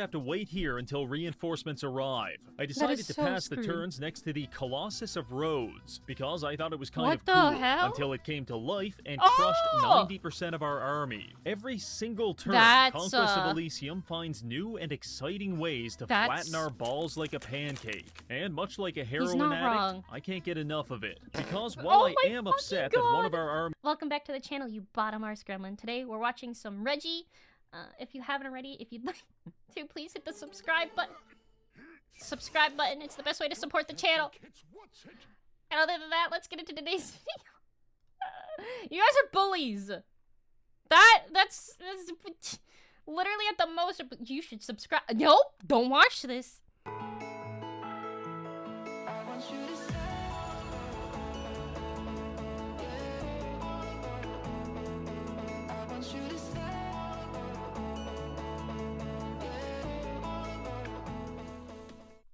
have to wait here until reinforcements arrive. I decided to pass the turns next to the Colossus of Rhodes because I thought it was kind of cool until it came to life and crushed 90% of our army. Every single turn, Conquest of Elysium finds new and exciting ways to flatten our balls like a pancake. And much like a heroin addict, I can't get enough of it. Because while I am upset that one of our army... Welcome back to the channel, you bottom arse gremlin. Today we're watching some Reggie. If you haven't already, if you'd like to, please hit the subscribe button. It's the best way to support the channel. And other than that, let's get into today's video. You guys are bullies. That's literally at the most. You should subscribe. Nope, don't watch this.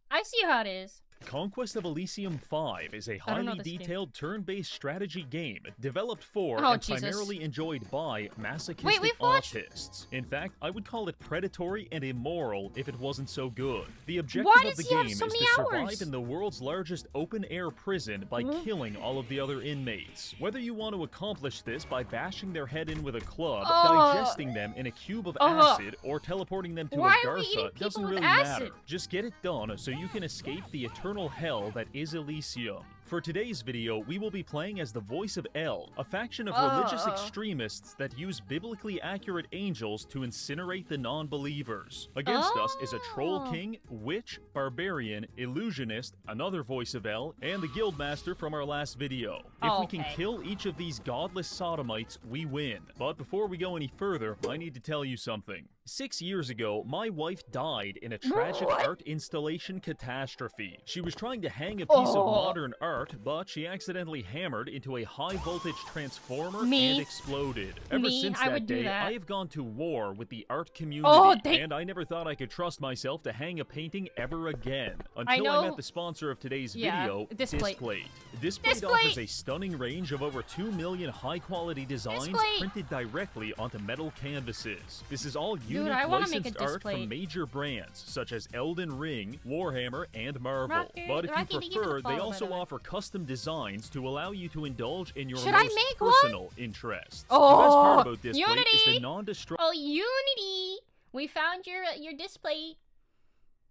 I see how it is. Conquest of Elysium 5 is a highly detailed turn-based strategy game developed for and primarily enjoyed by masochistic autists. In fact, I would call it predatory and immoral if it wasn't so good. The objective of the game is to survive in the world's largest open-air prison by killing all of the other inmates. Whether you want to accomplish this by bashing their head in with a club, digesting them in a cube of acid, or teleporting them to a Gartha doesn't really matter. Just get it done so you can escape the eternal hell that is Elysium. For today's video, we will be playing as the voice of El, a faction of religious extremists that use biblically accurate angels to incinerate the non-believers. Against us is a troll king, witch, barbarian, illusionist, another voice of El, and the guildmaster from our last video. If we can kill each of these godless sodomites, we win. But before we go any further, I need to tell you something. 6 years ago, my wife died in a tragic art installation catastrophe. She was trying to hang a piece of modern art, but she accidentally hammered into a high-voltage transformer and exploded. Ever since that day, I have gone to war with the art community, and I never thought I could trust myself to hang a painting ever again. Until I met the sponsor of today's video, Displate. Displate offers a stunning range of over 2 million high-quality designs printed directly onto metal canvases. This is all unique licensed art from major brands such as Elden Ring, Warhammer, and Marvel. But if you prefer, they also offer custom designs to allow you to indulge in your most personal interests. The best part about Displate is the non-destructible... Unity! We found your Displate.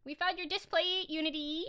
We found your Displate, Unity.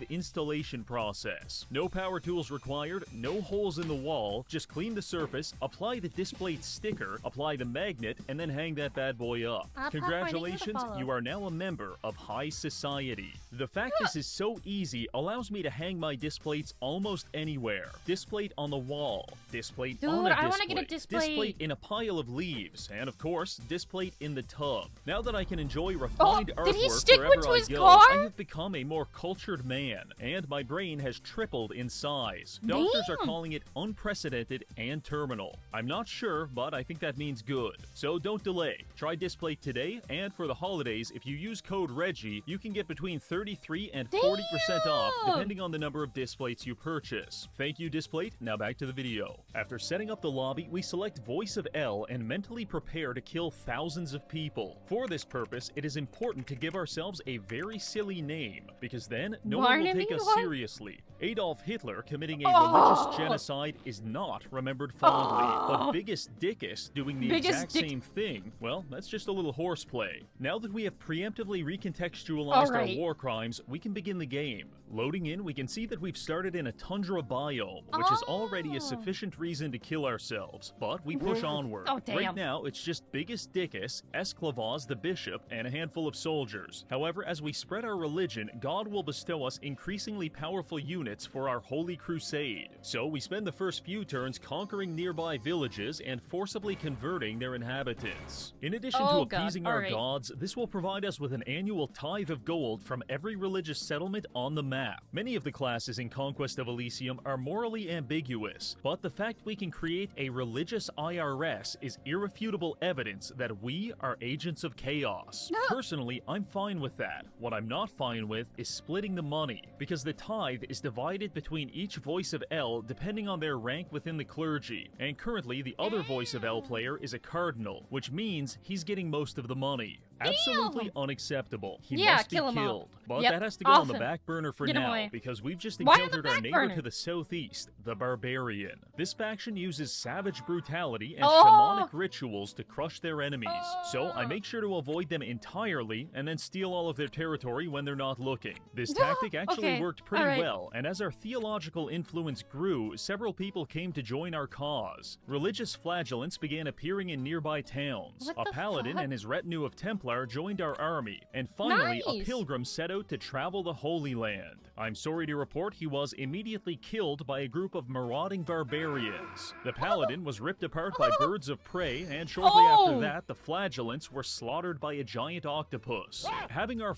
Installation process. No power tools required, no holes in the wall, just clean the surface, apply the Displate sticker, apply the magnet, and then hang that bad boy up. Congratulations, you are now a member of high society. The fact this is so easy allows me to hang my Displates almost anywhere. Displate on the wall, Displate on a Displate, Displate in a pile of leaves, and of course, Displate in the tub. Now that I can enjoy refined artwork wherever I go, I have become a more cultured man, and my brain has tripled in size. Doctors are calling it unprecedented and terminal. I'm not sure, but I think that means good. So don't delay. Try Displate today, and for the holidays, if you use code Reggie, you can get between 33 and 40% off, depending on the number of Displates you purchase. Thank you, Displate. Now back to the video. After setting up the lobby, we select Voice of El and mentally prepare to kill thousands of people. For this purpose, it is important to give ourselves a very silly name, because then no one will take us seriously. Adolf Hitler committing a religious genocide is not remembered fondly, but Biggest Dickus doing the exact same thing, well, that's just a little horseplay. Now that we have preemptively recontextualized our war crimes, we can begin the game. Loading in, we can see that we've started in a tundra biome, which is already a sufficient reason to kill ourselves, but we push onward. Right now, it's just Biggest Dickus, Esclavaz the Bishop, and a handful of soldiers. However, as we spread our religion, God will bestow us increasingly powerful units for our holy crusade. So we spend the first few turns conquering nearby villages and forcibly converting their inhabitants. In addition to appeasing our gods, this will provide us with an annual tithe of gold from every religious settlement on the map. Many of the classes in Conquest of Elysium are morally ambiguous, but the fact we can create a religious IRS is irrefutable evidence that we are agents of chaos. Personally, I'm fine with that. What I'm not fine with is splitting the money, because the tithe is divided between each Voice of El depending on their rank within the clergy, and currently the other Voice of El player is a cardinal, which means he's getting most of the money. Absolutely unacceptable. He Yeah, must be kill him all. killed. But Yep, that has to go on the awesome. back burner for Get him now, away. because we've just Why on the encountered our back neighbor burner? to the southeast, the Barbarian. This faction uses savage brutality and Oh! shamanic rituals to crush their enemies, so I make sure to avoid them entirely and then steal all of their territory when they're not looking. This tactic actually Okay, worked pretty alright. well, and as our theological influence grew, several people came to join our cause. Religious flagellants began appearing in nearby towns. What A the paladin fuck? and his retinue of Templar joined our army, and finally a Nice. pilgrim set out to travel the Holy Land. I'm sorry to report he was immediately killed by a group of marauding barbarians. The paladin was ripped apart by birds of prey, and shortly after that, the flagellants were slaughtered by a giant octopus. Having our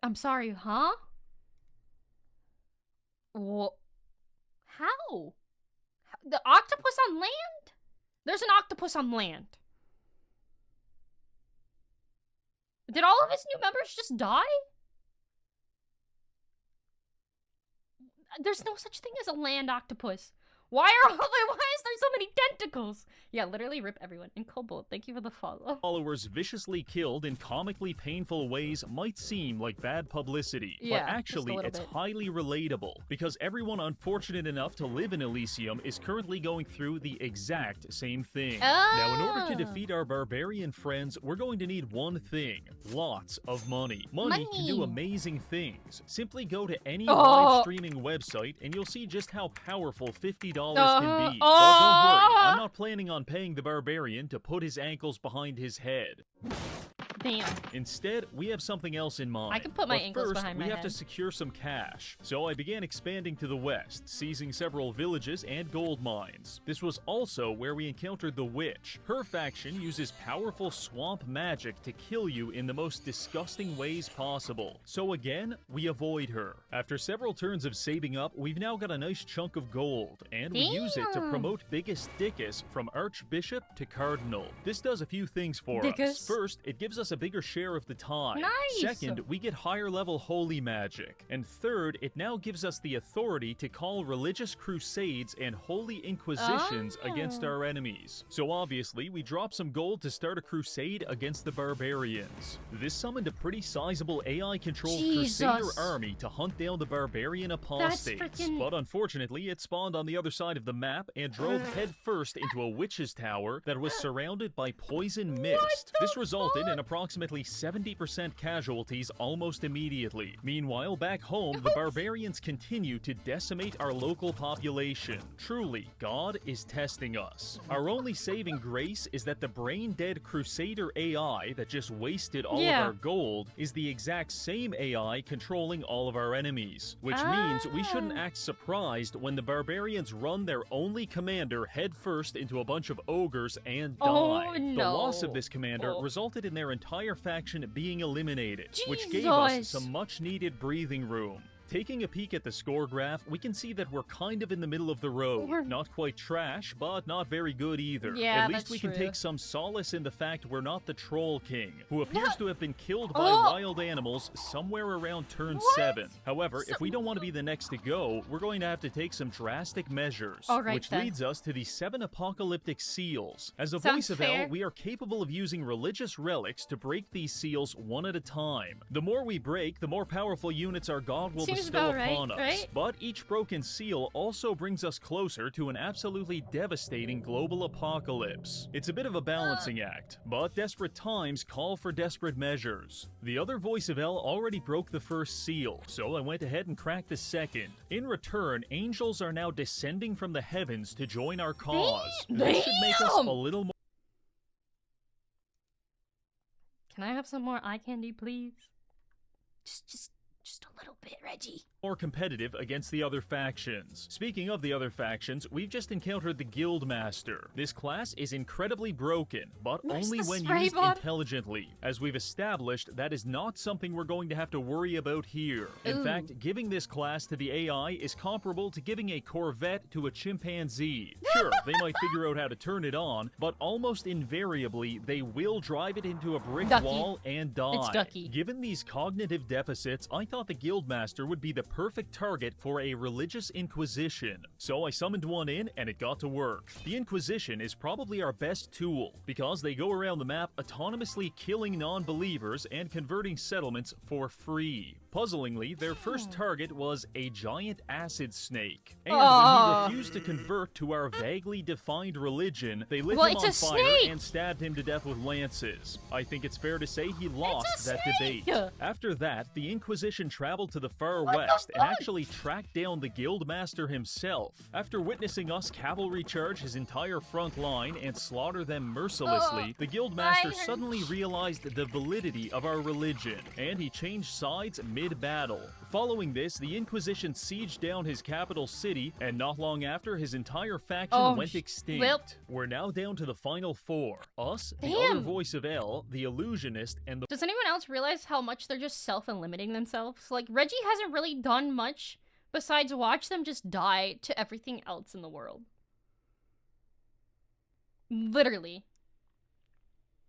I'm sorry, huh? What? How? The octopus on land? There's an octopus on land. Did all of his new members just die? There's no such thing as a land octopus. Why is there so many tentacles? Yeah, literally rip everyone. And Cobalt, thank you for the follow. followers viciously killed in comically painful ways might seem like bad publicity, Yeah, but just a actually little it's bit. highly relatable, because everyone unfortunate enough to live in Elysium is currently going through the exact same thing. Now, in order to defeat our barbarian friends, we're going to need one thing: lots of money. Money can do Money. amazing things. Simply go to any Oh. live streaming website and you'll see just how powerful $50 can be. But don't worry, I'm not planning on paying the barbarian to put his ankles behind his head. Damn. Instead, we have something else in mind. I can put my But ankles first, behind my we have to head. secure some cash. So I began expanding to the west, seizing several villages and gold mines. This was also where we encountered the witch. Her faction uses powerful swamp magic to kill you in the most disgusting ways possible. So again, we avoid her. After several turns of saving up, we've now got a nice chunk of gold, and we use it to Damn. promote Biggest Dickus from Archbishop to Cardinal. This does a few things for us. Dickus. First, it gives us a bigger share of the time. Nice. Second, we get higher level holy magic. And third, it now gives us the authority to call religious crusades and holy inquisitions against our enemies. So obviously, we drop some gold to start a crusade against the barbarians. This summoned a pretty sizable AI-controlled crusader Jesus. army to hunt down the barbarian apostates. freaking- But unfortunately, it spawned on the other side of the map and drove headfirst into a witch's tower that was surrounded by poison mist. This resulted in approximately 70% casualties almost immediately. Meanwhile, back home, the barbarians continue to decimate our local population. Truly, God is testing us. Our only saving grace is that the brain-dead Crusader AI that just wasted all of our gold is the exact same AI controlling all of our enemies, which means we shouldn't act surprised when the barbarians run their only commander headfirst into a bunch of ogres and die. Oh, The loss of no. this commander Oh. resulted in their entire faction being eliminated, which gave us Jesus. some much-needed breathing room. Taking a peek at the score graph, we can see that we're kind of in the middle of the road. We're- Not quite trash, but not very good either. Yeah, At least that's we can true. take some solace in the fact we're not the Troll King, who appears to have been killed by Oh. wild animals somewhere around turn What? 7. However, if we don't want to be the next to go, we're going to have to take some drastic measures. All right, which then. leads us to the 7 apocalyptic seals. As a Sounds voice of fair. El, we are capable of using religious relics to break these seals one at a time. The more we break, the more powerful units our god will Seems bestow about right, upon us. right? But each broken seal also brings us closer to an absolutely devastating global apocalypse. It's a bit of a balancing act, but desperate times call for desperate measures. The other voice of El already broke the first seal, so I went ahead and cracked the second. In return, angels are now descending from the heavens to join our cause. This should make us a Damn! little more Can I have some more eye candy, please? Just a little bit, Reggie. competitive against the other factions. Speaking of the other factions, we've just encountered the Guildmaster. This class is incredibly broken, but Where's only the when spray used bot? intelligently. As we've established, that is not something we're going to have to worry about here. In Ooh. fact, giving this class to the AI is comparable to giving a Corvette to a chimpanzee. Sure, they might figure out how to turn it on, but almost invariably, they will drive it into a brick Ducky. wall and die. It's Ducky. Given these cognitive deficits, I thought the Guildmaster would be the perfect target for a religious inquisition. So I summoned one in, and it got to work. The Inquisition is probably our best tool, because they go around the map autonomously killing non-believers and converting settlements for free. Puzzlingly, their first target was a giant acid snake. And when he refused to convert to our vaguely defined religion, they lit him on fire and stabbed him to death with lances. I think it's fair to say he lost that debate. After that, the Inquisition traveled to the far west and actually tracked down the Guildmaster himself. After witnessing us cavalry charge his entire front line and slaughter them mercilessly, the Guildmaster suddenly realized the validity of our religion, and he changed sides mid-battle. Following this, the Inquisition sieged down his capital city, and not long after, his entire faction went extinct. We're now down to the final four. Us, the other voice of L, the illusionist, and the— Does anyone else realize how much they're just self-eliminating themselves? Like, Reggie hasn't really done much besides watch them just die to everything else in the world. Literally.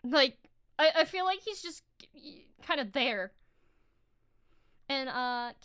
Like, I feel like he's just kind of there. And,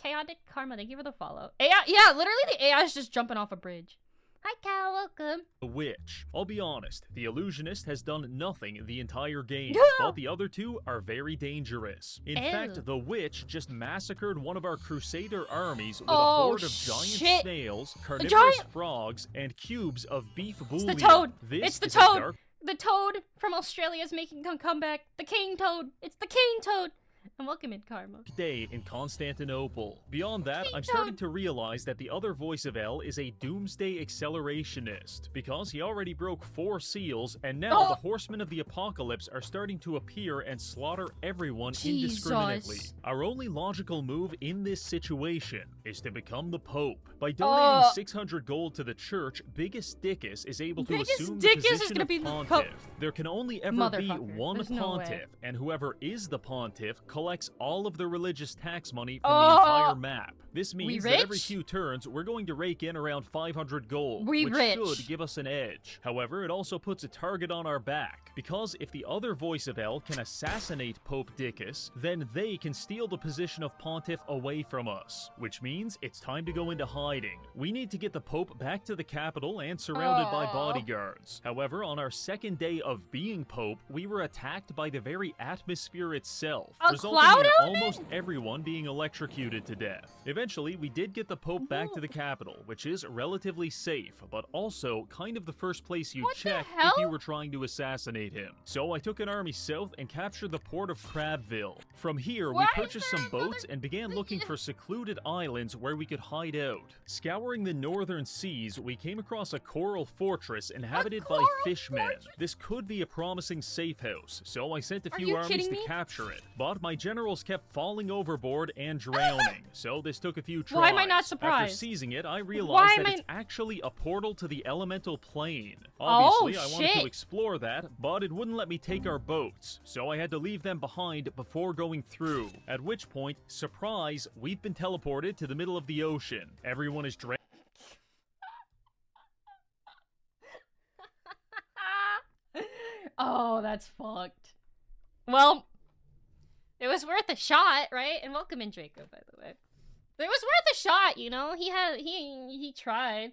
Chaotic Karma, thank you for the follow. AI, yeah, literally the AI is just jumping off a bridge. Hi, Cal, welcome. The Witch. I'll be honest, the Illusionist has done nothing the entire game, but the other two are very dangerous. In fact, the Witch just massacred one of our Crusader armies with a horde of giant snails, carnivorous frogs, and cubes of beef bouillon. It's the toad! It's the toad! The toad from Australia is making a comeback. The king toad! It's the king toad! And welcome in, Karma. Day in Constantinople. Beyond that, I'm starting to realize that the other voice of L is a doomsday accelerationist, because he already broke 4 seals, and now the horsemen of the apocalypse are starting to appear and slaughter everyone indiscriminately. Our only logical move in this situation is to become the Pope. By donating 600 gold to the church, Biggest Dickus is able to assume the position of pontiff. There can only ever be one pontiff, and whoever is the pontiff collects all of the religious tax money from the entire map. This means that every few turns, we're going to rake in around 500 gold, which should give us an edge. However, it also puts a target on our back, because if the other voice of L can assassinate Pope Dickus, then they can steal the position of pontiff away from us, which means it's time to go into hiding. We need to get the Pope back to the capital and surrounded by bodyguards. However, on our second day of being Pope, we were attacked by the very atmosphere itself, resulting in almost everyone being electrocuted to death. Eventually, we did get the Pope back to the capital, which is relatively safe, but also kind of the first place you'd check if you were trying to assassinate him. So I took an army south and captured the port of Crabville. From here, we purchased some boats and began looking for secluded islands where we could hide out. Scouring the northern seas, we came across a coral fortress inhabited by fishmen. This could be a promising safe house, so I sent a few armies to capture it. But my generals kept falling overboard and drowning, so this took a few tries. Why am I not surprised? After seizing it, I realized that it's actually a portal to the elemental plane. Obviously, I wanted to explore that, but it wouldn't let me take our boats, so I had to leave them behind before going through. At which point, surprise, we've been teleported to the middle of the ocean. Everyone is drowned. Oh, that's fucked. Well, it was worth a shot, right? And welcome in, Draco, by the way. It was worth a shot, you know? He tried.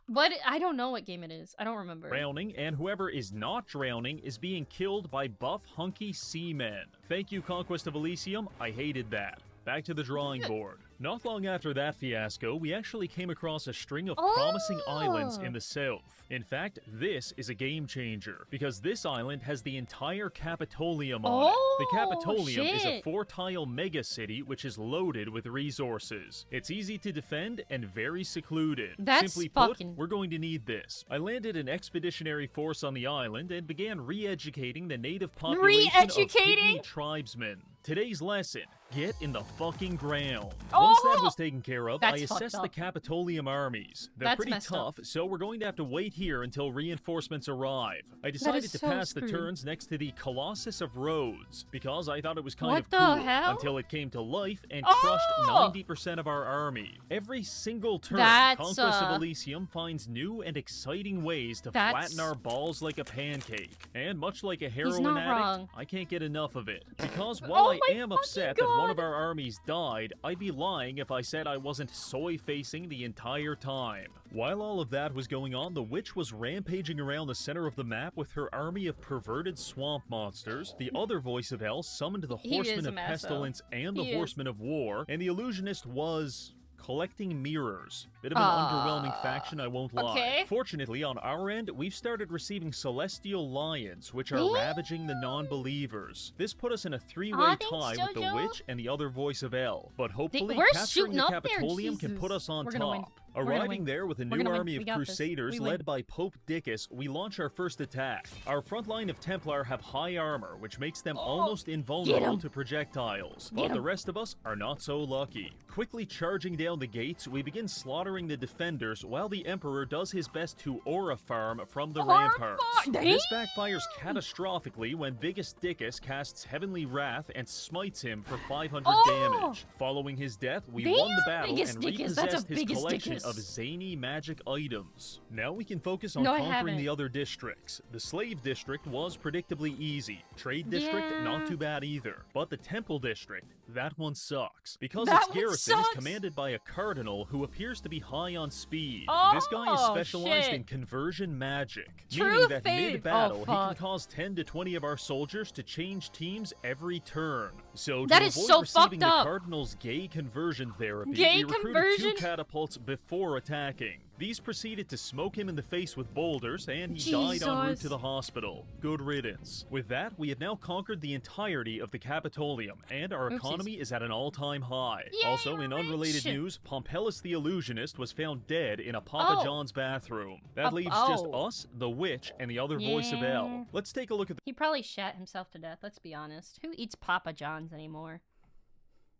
What? I don't know what game it is. I don't remember. Drowning, and whoever is not drowning is being killed by buff, hunky seamen. Thank you, Conquest of Elysium. I hated that. Back to the drawing board. Not long after that fiasco, we actually came across a string of promising islands in the south. In fact, this is a game changer, because this island has the entire Capoleum on it. The Capoleum is a 4-tile mega city which is loaded with resources. It's easy to defend and very secluded. Simply put, we're going to need this. I landed an expeditionary force on the island and began re-educating the native population of pygmy tribesmen. Today's lesson: get in the fucking ground. Once Once that was taken care of, I That's assessed the Capoleum armies. They're pretty tough, so we're going to have to wait here until reinforcements arrive. I decided to pass the turns next to the Colossus of Rhodes, because I thought it was kind of cool, until it came to life and crushed 90% of our army. Every single turn, Conquest of Elysium finds new and exciting ways to flatten our balls like a pancake. And much like a heroin addict, I can't get enough of it. Because while I am upset that one of our armies died, I'd be lying if I said I wasn't soy-facing the entire time. While all of that was going on, the witch was rampaging around the center of the map with her army of perverted swamp monsters. The other voice of Hell summoned the Horsemen of Pestilence and the Horsemen of War, and the illusionist was collecting mirrors. Bit of an underwhelming faction, I won't lie. Fortunately, on our end, we've started receiving celestial lions, which are ravaging the non-believers. This put us in a three-way tie with the witch and the other voice of El. But hopefully, capturing the Capoleum can put us on top. Arriving there with a new army of Crusaders led by Pope Dickus, we launch our first attack. Our front line of Templar have high armor, which makes them almost invulnerable to projectiles. But the rest of us are not so lucky. Quickly charging down the gates, we begin slaughtering the defenders while the Emperor does his best to aura farm from the ramparts. This backfires catastrophically when Biggest Dickus casts Heavenly Wrath and smites him for 500 damage. Following his death, we won the battle and repossessed his collection of zany magic items. Now we can focus on conquering the other districts. The Slave District was predictably easy. Trade District, not too bad either. But the Temple District, that one sucks. Because its garrison is commanded by a cardinal who appears to be high on speed. This guy is specialized in conversion magic, meaning that mid-battle he can cause 10 to 20 of our soldiers to change teams every turn. So to avoid receiving the cardinal's gay conversion therapy, we recruited 2 catapults before attacking. These proceeded to smoke him in the face with boulders, and he died en route to the hospital. Good riddance. With that, we have now conquered the entirety of the Capoleum, and our economy is at an all-time high. Also, in unrelated news, Pompelus the Illusionist was found dead in a Papa John's bathroom. That leaves just us, the witch, and the other voice of El. Let's take a look at the— He probably shat himself to death, let's be honest. Who eats Papa John's anymore?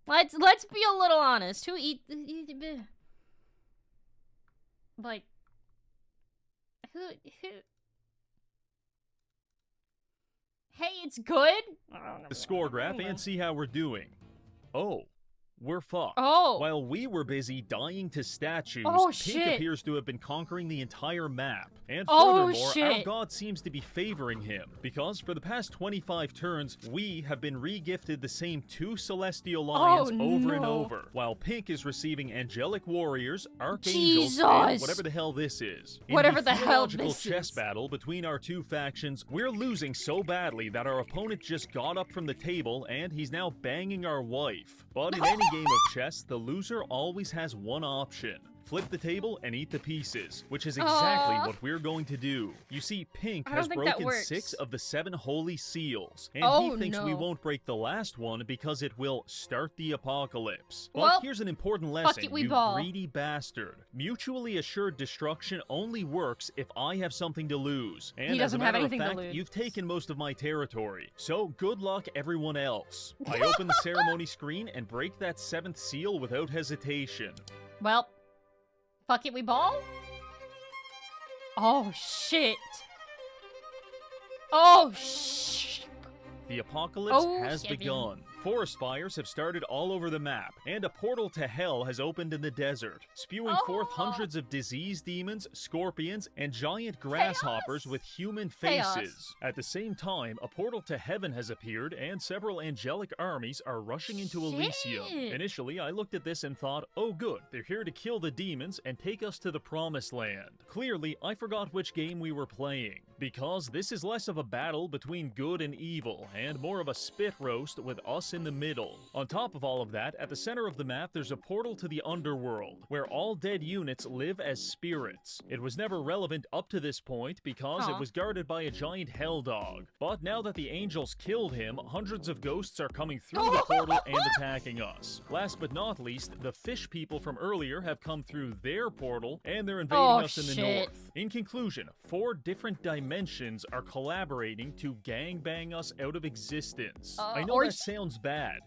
Let's be a little honest. Who eats... Like, who, hey, it's good? The score graph and see how we're doing. Oh, we're fucked. While we were busy dying to statues, Pink appears to have been conquering the entire map. And furthermore, our god seems to be favoring him, because for the past 25 turns, we have been re-gifted the same 2 celestial lions over and over, while Pink is receiving angelic warriors, archangels, and whatever the hell this is. In the theological chess battle between our 2 factions, we're losing so badly that our opponent just got up from the table and he's now banging our wife. But in any game of chess, the loser always has one option. Flip the table and eat the pieces, which is exactly what we're going to do. You see, Pink has broken 6 of the 7 holy seals, and he thinks we won't break the last one because it will start the apocalypse. But here's an important lesson, you greedy bastard. Mutually assured destruction only works if I have something to lose. And as a matter of fact, you've taken most of my territory. So good luck everyone else. I open the ceremony screen and break that 7th seal without hesitation. Well, fuck it, we ball? Oh, shit. Oh, shit. The apocalypse has begun. Forest fires have started all over the map, and a portal to hell has opened in the desert, spewing forth hundreds of disease demons, scorpions, and giant grasshoppers with human faces. At the same time, a portal to heaven has appeared, and several angelic armies are rushing into Elysium. Initially, I looked at this and thought, oh good, they're here to kill the demons and take us to the promised land. Clearly, I forgot which game we were playing, because this is less of a battle between good and evil, and more of a spit roast with us in the middle. On top of all of that, at the center of the map, there's a portal to the underworld, where all dead units live as spirits. It was never relevant up to this point because it was guarded by a giant hell dog. But now that the angels killed him, hundreds of ghosts are coming through the portal and attacking us. Last but not least, the fish people from earlier have come through their portal, and they're invading us in the north. In conclusion, 4 different dimensions are collaborating to gangbang us out of existence. I know that sounds bad,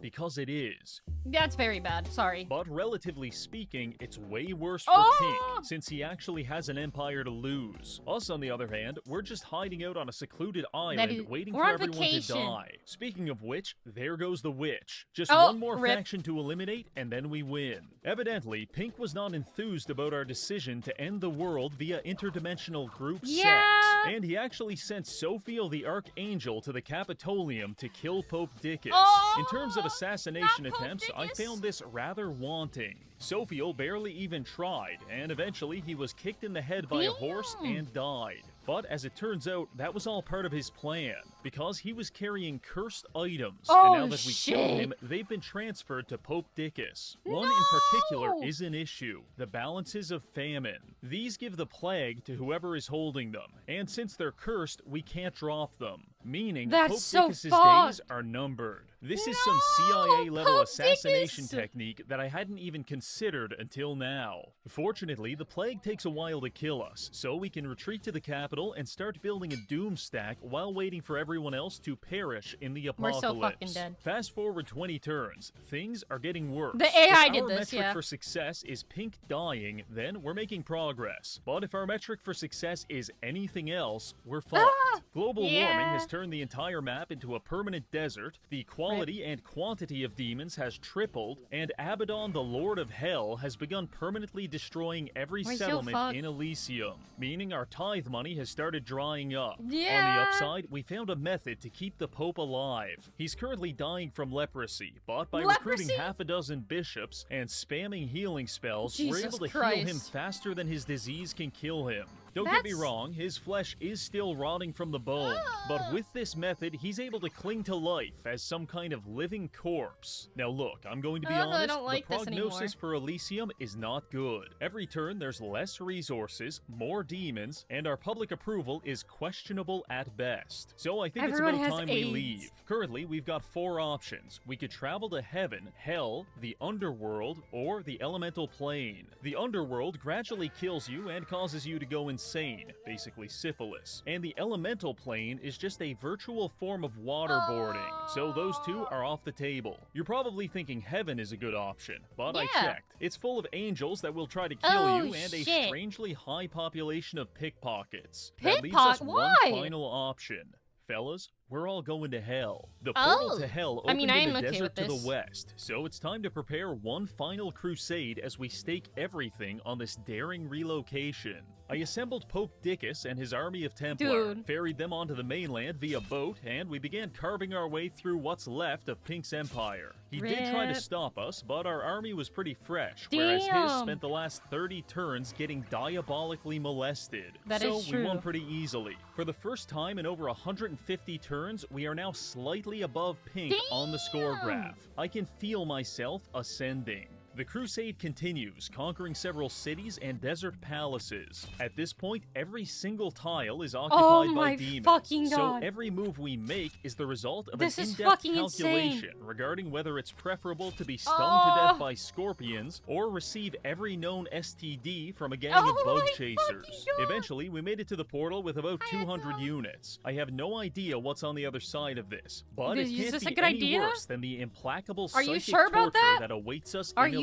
because it is. That's very bad, sorry. But relatively speaking, it's way worse for Oh! Pink, since he actually has an empire to lose. Us, on the other hand, we're just hiding out on a secluded island, waiting for everyone to die. Speaking of which, there goes the witch. Just one more faction to eliminate, and then we win. Evidently, Pink was not enthused about our decision to end the world via interdimensional group sex. And he actually sent Sophiel the Archangel to the Capoleum to kill Pope Dickus. In terms of assassination attempts, I found this rather wanting. Sophiel barely even tried, and eventually he was kicked in the head by a horse and died. But as it turns out, that was all part of his plan, because he was carrying cursed items, and now that we killed him, they've been transferred to Pope Dickus. One in particular is an issue: the balances of famine. These give the plague to whoever is holding them, and since they're cursed, we can't drop them, meaning Pope Dickus's days are numbered. This is some CIA-level assassination technique that I hadn't even considered until now. Fortunately, the plague takes a while to kill us, so we can retreat to the capital and start building a doom stack while waiting for everyone else to perish in the apocalypse. We're so fucking dead. Fast forward 20 turns, things are getting worse. The AI if did our this, metric for success is Pink dying, then we're making progress. But if our metric for success is anything else, we're fucked. Global warming has turned the entire map into a permanent desert, the quality and quantity of demons has tripled, and Abaddon, the Lord of Hell, has begun permanently destroying every settlement in Elysium, meaning our tithe money has started drying up. On the upside, we found a method to keep the Pope alive. He's currently dying from leprosy, but by recruiting half a dozen bishops and spamming healing spells, we're able to heal him faster than his disease can kill him. Don't get me wrong, his flesh is still rotting from the bone, but with this method, he's able to cling to life as some kind of living corpse. Now look, I'm going to be honest, the prognosis for Elysium is not good. Every turn, there's less resources, more demons, and our public approval is questionable at best. So I think it's about time we leave. Currently, we've got 4 options. We could travel to heaven, hell, the underworld, or the elemental plane. The underworld gradually kills you and causes you to go insane, basically syphilis. And the elemental plane is just a virtual form of waterboarding, so those two are off the table. You're probably thinking heaven is a good option, but I checked. It's full of angels that will try to kill you and a strangely high population of pickpockets. That leaves us one final option. Fellas, we're all going to hell. The portal to hell opened in the desert to the west, so it's time to prepare one final crusade as we stake everything on this daring relocation. I assembled Pope Dickus and his army of Templar, ferried them onto the mainland via boat, and we began carving our way through what's left of Pink's empire. He did try to stop us, but our army was pretty fresh, whereas his spent the last 30 turns getting diabolically molested. So we won pretty easily. For the first time in over 150 turns, we are now slightly above Pink on the score graph. I can feel myself ascending. The crusade continues, conquering several cities and desert palaces. At this point, every single tile is occupied by demons, so every move we make is the result of an in-depth calculation regarding whether it's preferable to be stung to death by scorpions or receive every known STD from a gang of bug chasers. Eventually, we made it to the portal with about 200 units. I have no idea what's on the other side of this, but it can't be any worse than the implacable psychic torture that awaits us in Elysium.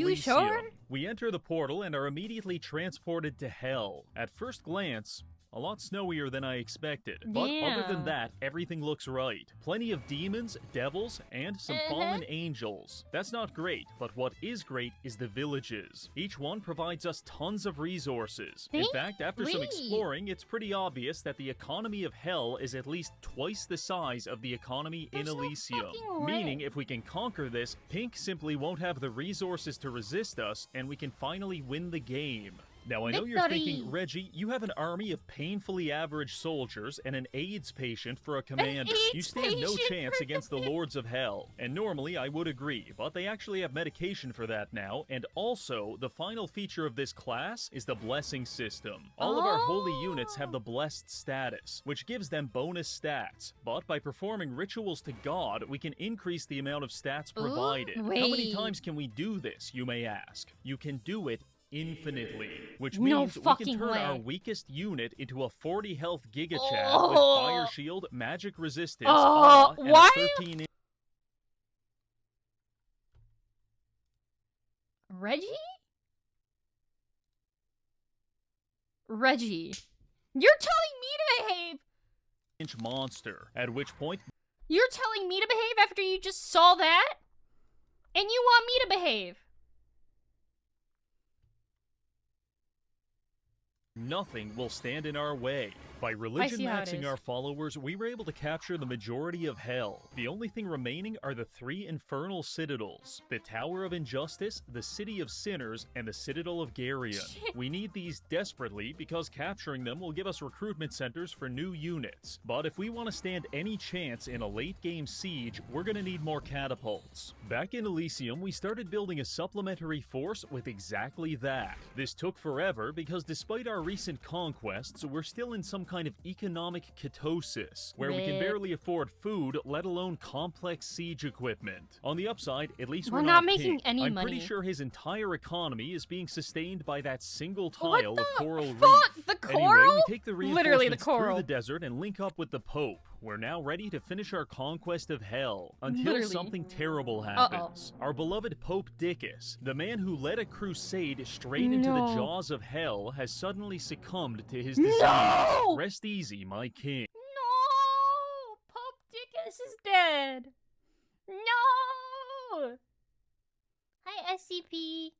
We enter the portal and are immediately transported to hell. At first glance, a lot snowier than I expected, but other than that, everything looks right. Plenty of demons, devils, and some fallen angels. That's not great, but what is great is the villages. Each one provides us tons of resources. In fact, after some exploring, it's pretty obvious that the economy of hell is at least twice the size of the economy in Elysium. Meaning, if we can conquer this, Pink simply won't have the resources to resist us, and we can finally win the game. Now, I know you're thinking, Reggie, you have an army of painfully average soldiers and an AIDS patient for a commander. You stand no chance against the Lords of Hell. And normally, I would agree, but they actually have medication for that now, and also, the final feature of this class is the blessing system. All of our holy units have the blessed status, which gives them bonus stats, but by performing rituals to God, we can increase the amount of stats provided. How many times can we do this, you may ask? You can do it infinitely, which means we can turn our weakest unit into a 40 health Giga Chad with fire shield, magic resistance, and a 13 Reggie? Reggie. You're telling me to behave! Inch monster, at which point... You're telling me to behave after you just saw that? And you want me to behave? Nothing will stand in our way. By religion maxing our followers, we were able to capture the majority of hell. The only thing remaining are the 3 infernal citadels: the Tower of Injustice, the City of Sinners, and the Citadel of Garion. We need these desperately because capturing them will give us recruitment centers for new units. But if we want to stand any chance in a late-game siege, we're gonna need more catapults. Back in Elysium, we started building a supplementary force with exactly that. This took forever because despite our recent conquests, we're still in some kind of economic ketosis, where we can barely afford food, let alone complex siege equipment. On the upside, at least we're not making any money. I'm pretty sure his entire economy is being sustained by that single tile of coral reef. The coral? Anyway, we take the reinforcements through the desert and link up with the Pope. We're now ready to finish our conquest of hell, until something terrible happens. Our beloved Pope Dickus, the man who led a crusade straight into the jaws of hell, has suddenly succumbed to his disease. Rest easy, my king. No! Pope Dickus is dead! No! Hi, SCP.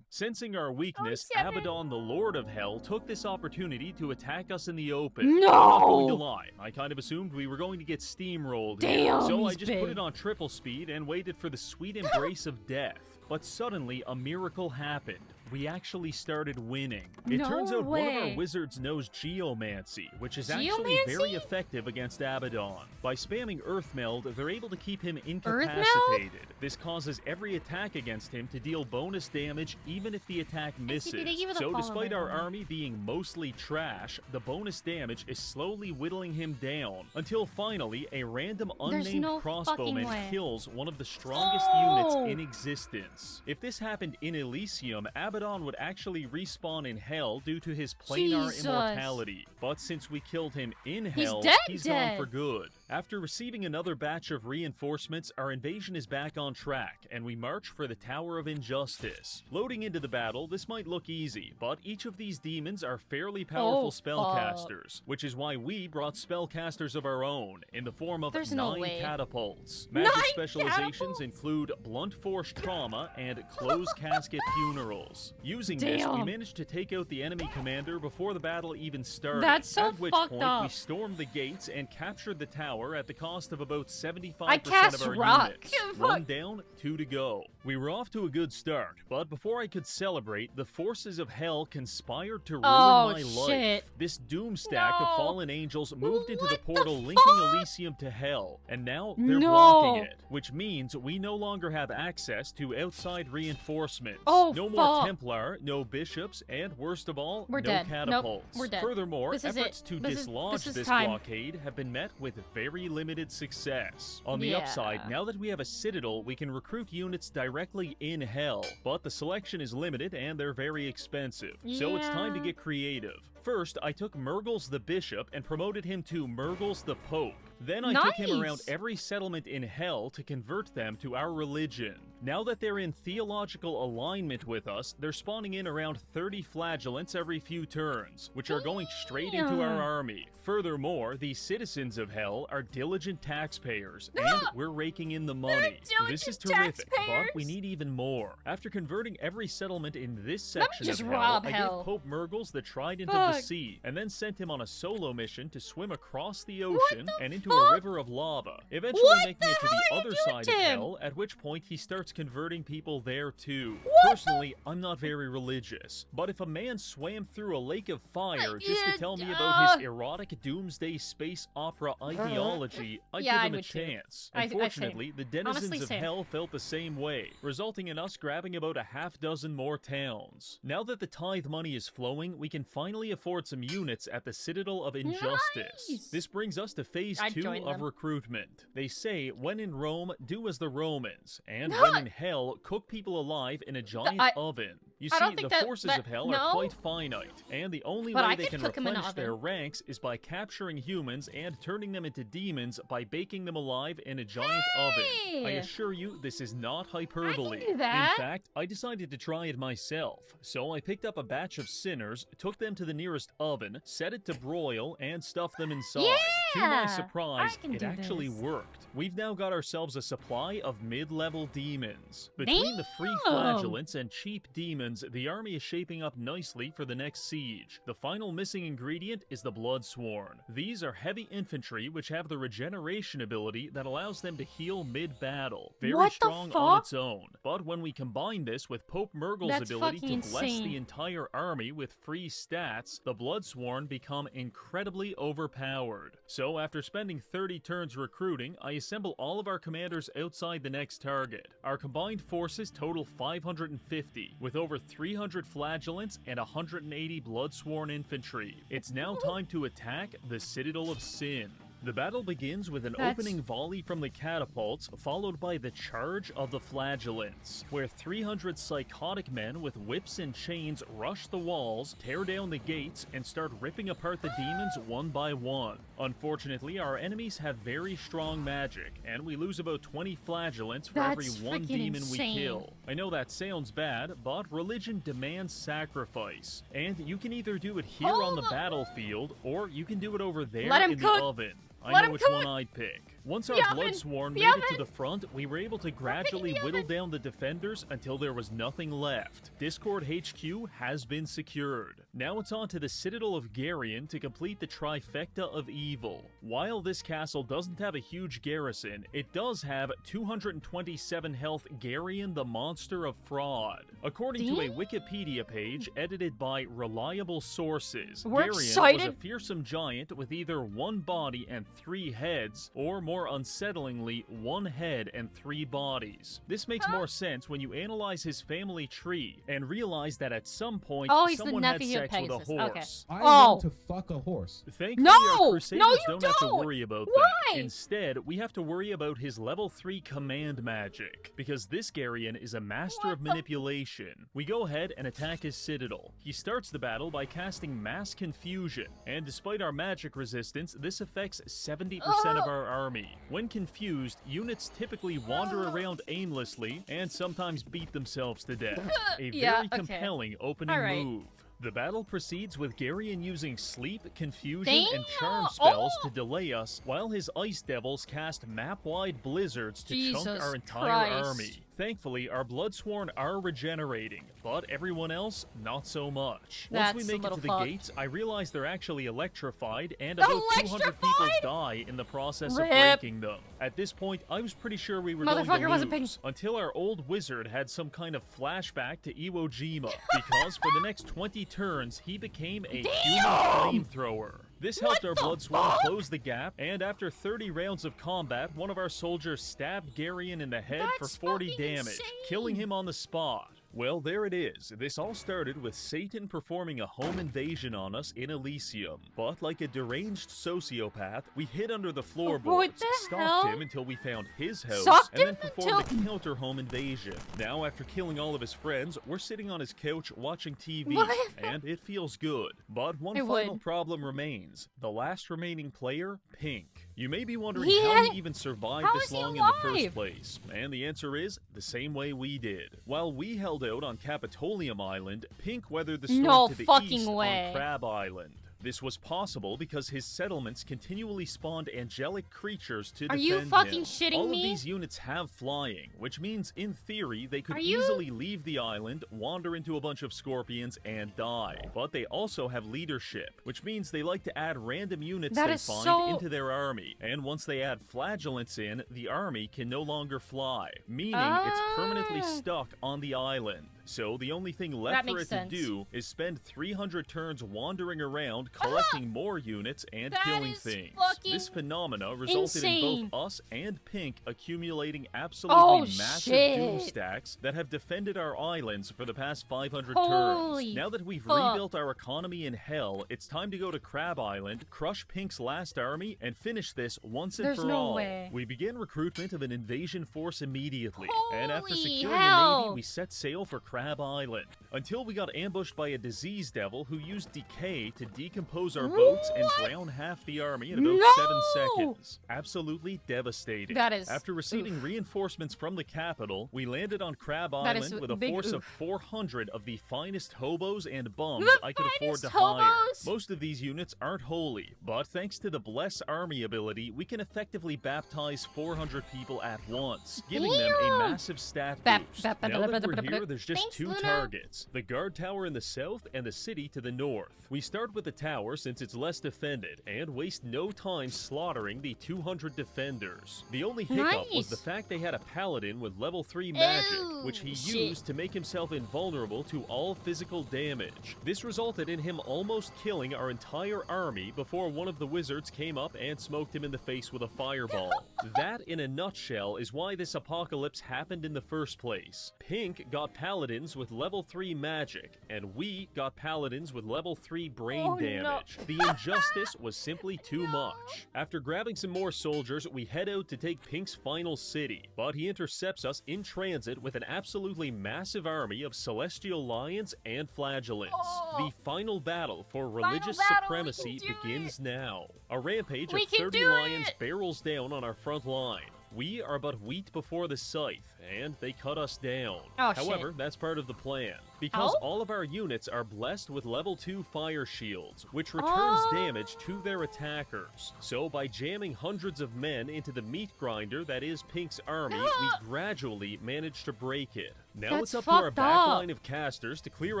Sensing our weakness, Abaddon, the Lord of Hell, took this opportunity to attack us in the open. No! I'm not going to lie, I kind of assumed we were going to get steamrolled here. So I just put it on triple speed and waited for the sweet embrace of death. But suddenly, a miracle happened. We actually started winning. It turns out one of our wizards knows geomancy, which is actually very effective against Abaddon. By spamming Earth Meld, they're able to keep him incapacitated. This causes every attack against him to deal bonus damage even if the attack misses. So despite our army being mostly trash, the bonus damage is slowly whittling him down, until finally a random unnamed crossbowman kills one of the strongest units in existence. If this happened in Elysium, Abaddon would actually respawn in hell due to his planar immortality. But since we killed him in hell, he's gone for good. After receiving another batch of reinforcements, our invasion is back on track, and we march for the Tower of Injustice. Loading into the battle, this might look easy, but each of these demons are fairly powerful spellcasters, which is why we brought spellcasters of our own, in the form of 9 catapults. Magic specializations include blunt force trauma and closed casket funerals. Using this, we managed to take out the enemy commander before the battle even started, at which point we stormed the gates and captured the tower at the cost of about 75% of our units. 1 down, 2 to go. We were off to a good start, but before I could celebrate, the forces of hell conspired to ruin my life. This doom stack of fallen angels moved into the portal linking Elysium to hell, and now they're blocking it, which means we no longer have access to outside reinforcements. No more Templar, no bishops, and worst of all, no catapults. Furthermore, efforts to dislodge this blockade have been met with very limited success. On the upside, now that we have a citadel, we can recruit units directly in hell, but the selection is limited and they're very expensive. So it's time to get creative. First, I took Murgles the Bishop and promoted him to Murgles the Pope. Then I took him around every settlement in hell to convert them to our religion. Now that they're in theological alignment with us, they're spawning in around 30 flagellants every few turns, which are going straight into our army. Furthermore, these citizens of hell are diligent taxpayers, and we're raking in the money. This is terrific, but we need even more. After converting every settlement in this section of hell, I gave Pope Murgles the Trident of the Sea, and then sent him on a solo mission to swim across the ocean and into a river of lava, eventually making it to the other side of hell, at which point he starts converting people there too. Personally, I'm not very religious, but if a man swam through a lake of fire just to tell me about his erotic doomsday space opera ideology, I'd give him a chance. Unfortunately, the denizens of hell felt the same way, resulting in us grabbing about a half-dozen more towns. Now that the tithe money is flowing, we can finally afford some units at the Citadel of Injustice. This brings us to phase 2 of recruitment. They say, when in Rome, do as the Romans, and when in hell cook people alive in a giant oven. You I don't see, think the forces of hell are quite finite, and the only way they can replenish their ranks is by capturing humans and turning them into demons by baking them alive in a giant oven. I assure you, this is not hyperbole. I can do that. In fact, I decided to try it myself, so I picked up a batch of sinners, took them to the nearest oven, set it to broil, and stuffed them inside. Yeah! To my surprise, it actually worked. We've now got ourselves a supply of mid-level demons. Between the free flagellants and cheap demons, the army is shaping up nicely for the next siege. The final missing ingredient is the Bloodsworn. These are heavy infantry which have the regeneration ability that allows them to heal mid-battle. Very strong on its own. But when we combine this with Pope Murgle's ability to bless the entire army with free stats, the Bloodsworn become incredibly overpowered. So after spending 30 turns recruiting, I assemble all of our commanders outside the next target. Our combined forces total 550, with over 300 flagellants and 180 Bloodsworn infantry. It's now time to attack the Citadel of Sin. The battle begins with an opening volley from the catapults, followed by the charge of the flagellants, where 300 psychotic men with whips and chains rush the walls, tear down the gates, and start ripping apart the demons one by one. Unfortunately, our enemies have very strong magic, and we lose about 20 flagellants for every one demon we kill. I know that sounds bad, but religion demands sacrifice, and you can either do it here on the battlefield, or you can do it over there in the oven. I know which one I'd pick. Once our Bloodsworn made it to the front, we were able to gradually whittle down the defenders until there was nothing left. Discord HQ has been secured. Now it's on to the Citadel of Garion to complete the trifecta of evil. While this castle doesn't have a huge garrison, it does have 227 health Garion the Monster of Fraud. According to a Wikipedia page edited by reliable sources, Garion was a fearsome giant with either one body and 3 heads, or more unsettlingly, 1 head and 3 bodies. This makes more sense when you analyze his family tree and realize that at some point someone had sex with a horse. I want to fuck a horse. Thankfully, our Crusaders don't have to worry about that. Instead, we have to worry about his level 3 command magic, because this Garion is a master of manipulation. We go ahead and attack his citadel. He starts the battle by casting Mass Confusion, and despite our magic resistance, this affects 70% of our army. When confused, units typically wander around aimlessly and sometimes beat themselves to death. A very compelling opening move. The battle proceeds with Garion using Sleep, Confusion, and Charm spells to delay us, while his Ice Devils cast map-wide blizzards to chunk our entire army. Thankfully, our Bloodsworn are regenerating, but everyone else, not so much. Once we make it to the gates, I realize they're actually electrified, and about 200 people die in the process of breaking them. At this point, I was pretty sure we were going to lose, until our old wizard had some kind of flashback to Iwo Jima, because for the next 20 turns, he became a human flamethrower. This helped our Bloodsworn close the gap, and after 30 rounds of combat, one of our soldiers stabbed Garion in the head for 40 damage, killing him on the spot. Well, there it is. This all started with Satan performing a home invasion on us in Elysium. But like a deranged sociopath, we hid under the floorboards, stalked him until we found his house, and then performed a counter-home invasion. Now, after killing all of his friends, we're sitting on his couch watching TV, and it feels good. But one final problem remains. The last remaining player, Pink. You may be wondering how he even survived this long in the first place, and the answer is the same way we did. While we held out on Capoleum Island, Pink weathered the storm to the east on Crab Island. This was possible because his settlements continually spawned angelic creatures to defend him. Are you fucking shitting me? All of these units have flying, which means, in theory, they could easily leave the island, wander into a bunch of scorpions, and die. But they also have leadership, which means they like to add random units they find into their army. And once they add flagellants in, the army can no longer fly, meaning it's permanently stuck on the island. So the only thing left for it to do is spend 300 turns wandering around, collecting more units and killing things. This phenomena resulted in both us and Pink accumulating absolutely massive doom stacks that have defended our islands for the past 500 turns. Now that we've rebuilt our economy in hell, it's time to go to Crab Island, crush Pink's last army, and finish this once and for all. We begin recruitment of an invasion force immediately, and after securing a navy, we set sail for Crab Island, until we got ambushed by a disease devil who used decay to decompose our boats and drown half the army in about 7 seconds. Absolutely devastating. After receiving reinforcements from the capital, we landed on Crab Island with a force of 400 of the finest hobos and bums I could afford to hire. Most of these units aren't holy, but thanks to the Bless Army ability, we can effectively baptize 400 people at once, giving them a massive stat boost. Now that we're here, there's just 2 targets, the guard tower in the south and the city to the north. We start with the tower since it's less defended, and waste no time slaughtering the 200 defenders. The only hiccup was the fact they had a paladin with level 3 magic, which he used to make himself invulnerable to all physical damage. This resulted in him almost killing our entire army before one of the wizards came up and smoked him in the face with a fireball. That, in a nutshell, is why this apocalypse happened in the first place. Pink got paladins with level 3 magic, and we got paladins with level 3 brain damage. The injustice was simply too much. After grabbing some more soldiers, we head out to take Pink's final city, but he intercepts us in transit with an absolutely massive army of celestial lions and flagellants. The final battle for religious supremacy begins now. A rampage of 30 lions barrels down on our front line. We are but wheat before the scythe, and they cut us down. However, that's part of the plan, because all of our units are blessed with level 2 fire shields, which returns damage to their attackers. So by jamming hundreds of men into the meat grinder that is Pink's army, we gradually managed to break it. Now it's up to our backline of casters to clear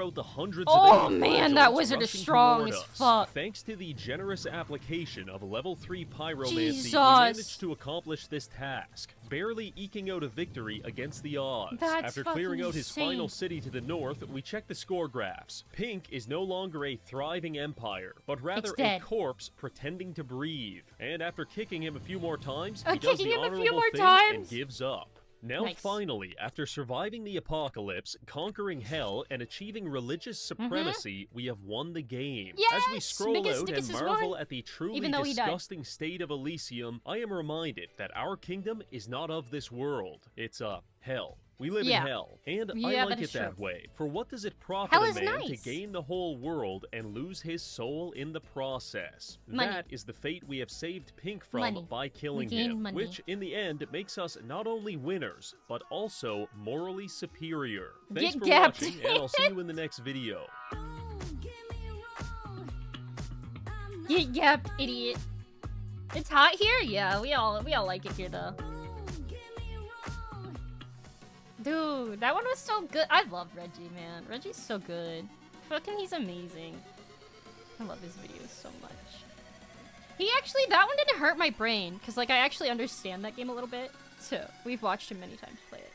out the hundreds of man, that wizard is strong as fuck. Thanks to the generous application of level 3 pyromancy, we managed to accomplish this task, barely eking out a victory against the odds. After clearing out his final city to the north, we check the score graphs. Pink is no longer a thriving empire, but rather a corpse pretending to breathe. And after kicking him a few more times, he does the honorable thing and gives up. Now finally, after surviving the apocalypse, conquering hell, and achieving religious supremacy, we have won the game. As we scroll out and marvel at the truly disgusting state of Elysium, I am reminded that our kingdom is not of this world. It's hell. We live in hell, and I like it that way. For what does it profit a man to gain the whole world and lose his soul in the process? That is the fate we have saved Pink from by killing him, which in the end makes us not only winners, but also morally superior. Thanks for watching, and I'll see you in the next video. Get gapped, idiot. It's hot here? Yeah, we all like it here though. Dude, that one was so good. I love Reggie, man. Reggie's so good. Fucking, he's amazing. I love his videos so much. He actually, that one didn't hurt my brain, because, like, I actually understand that game a little bit. So, we've watched him many times play it.